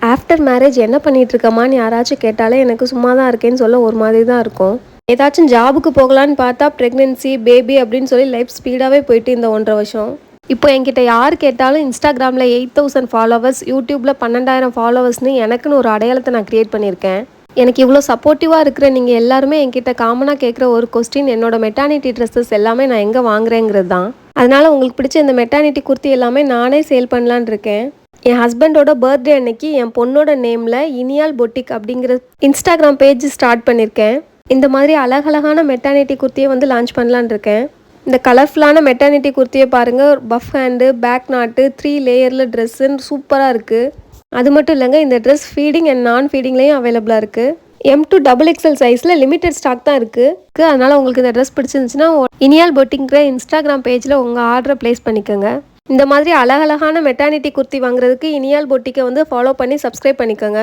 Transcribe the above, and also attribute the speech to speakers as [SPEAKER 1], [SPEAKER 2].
[SPEAKER 1] After marriage என்ன பண்ணிட்டு இருக்கமான்னு யாராச்சும் கேட்டாலே எனக்கு சும்மா தான் இருக்கேன்னு சொல்ல ஒரு மாதிரி தான் இருக்கும். ஏதாச்சும் ஜாபுக்கு போகலான்னு பார்த்தா ப்ரெக்னென்சி பேபி அப்படின்னு சொல்லி லைஃப் ஸ்பீடாகவே போயிட்டு இந்த 1.5 வருஷம். இப்போ என்கிட்ட யார் கேட்டாலும் இன்ஸ்டாகிராமில் 8,000 ஃபாலோவர்ஸ், யூடியூப்பில் 12,000 ஃபாலோவர்ஸ்னு எனக்குன்னு ஒரு அடையாளத்தை நான் க்ரியேட் பண்ணியிருக்கேன். எனக்கு இவ்வளோ சப்போர்ட்டிவாக இருக்கிற நீங்கள் எல்லாருமே என்கிட்ட காமனாக கேட்குற ஒரு கொஸ்டின் என்னோட மெட்டர்னிட்டி ட்ரெஸ்ஸஸ் எல்லாமே நான் எங்கே வாங்குறேங்கிறது தான். அதனால் உங்களுக்கு பிடிச்ச இந்த மெட்டர்னிட்டி குர்த்தி எல்லாமே நானே சேல் பண்ணலான் இருக்கேன். என் ஹஸ்பண்டோட பர்த்டே அன்னைக்கு என் பொண்ணோட நேமில் இனியால் பொட்டிக் அப்படிங்கிற இன்ஸ்டாகிராம் பேஜ் ஸ்டார்ட் பண்ணியிருக்கேன். இந்த மாதிரி அழகழகான மெட்டர்னிட்டி குர்த்தியை வந்து லான்ச் பண்ணலான் இருக்கேன். இந்த கலர்ஃபுல்லான மெட்டர்னிட்டி குர்த்தியை பாருங்கள். பஃப் ஹேண்டு, பேக் நாட்டு, 3 லேயரில் ட்ரெஸ்ஸுன்னு சூப்பராக இருக்குது. அது மட்டும் இல்லைங்க, இந்த ட்ரெஸ் ஃபீடிங் அண்ட் நான் ஃபீடிங்லேயும் அவைலபிளாக இருக்குது. M2XXL சைஸில் லிமிட்டட் ஸ்டாக் தான் இருக்குது. அதனால் உங்களுக்கு இந்த ட்ரெஸ் பிடிச்சிருந்துச்சுன்னா இனியால் பொட்டிங்கிற இன்ஸ்டாகிராம் பேஜில் உங்கள் ஆர்டரை ப்ளேஸ் பண்ணிக்கோங்க. இந்த மாதிரி அழகழகான மெட்டர்னிட்டி குர்த்தி வாங்குறதுக்கு இனியால் பொட்டிக்கை வந்து ஃபாலோ பண்ணி சப்ஸ்கிரைப் பண்ணிக்கோங்க.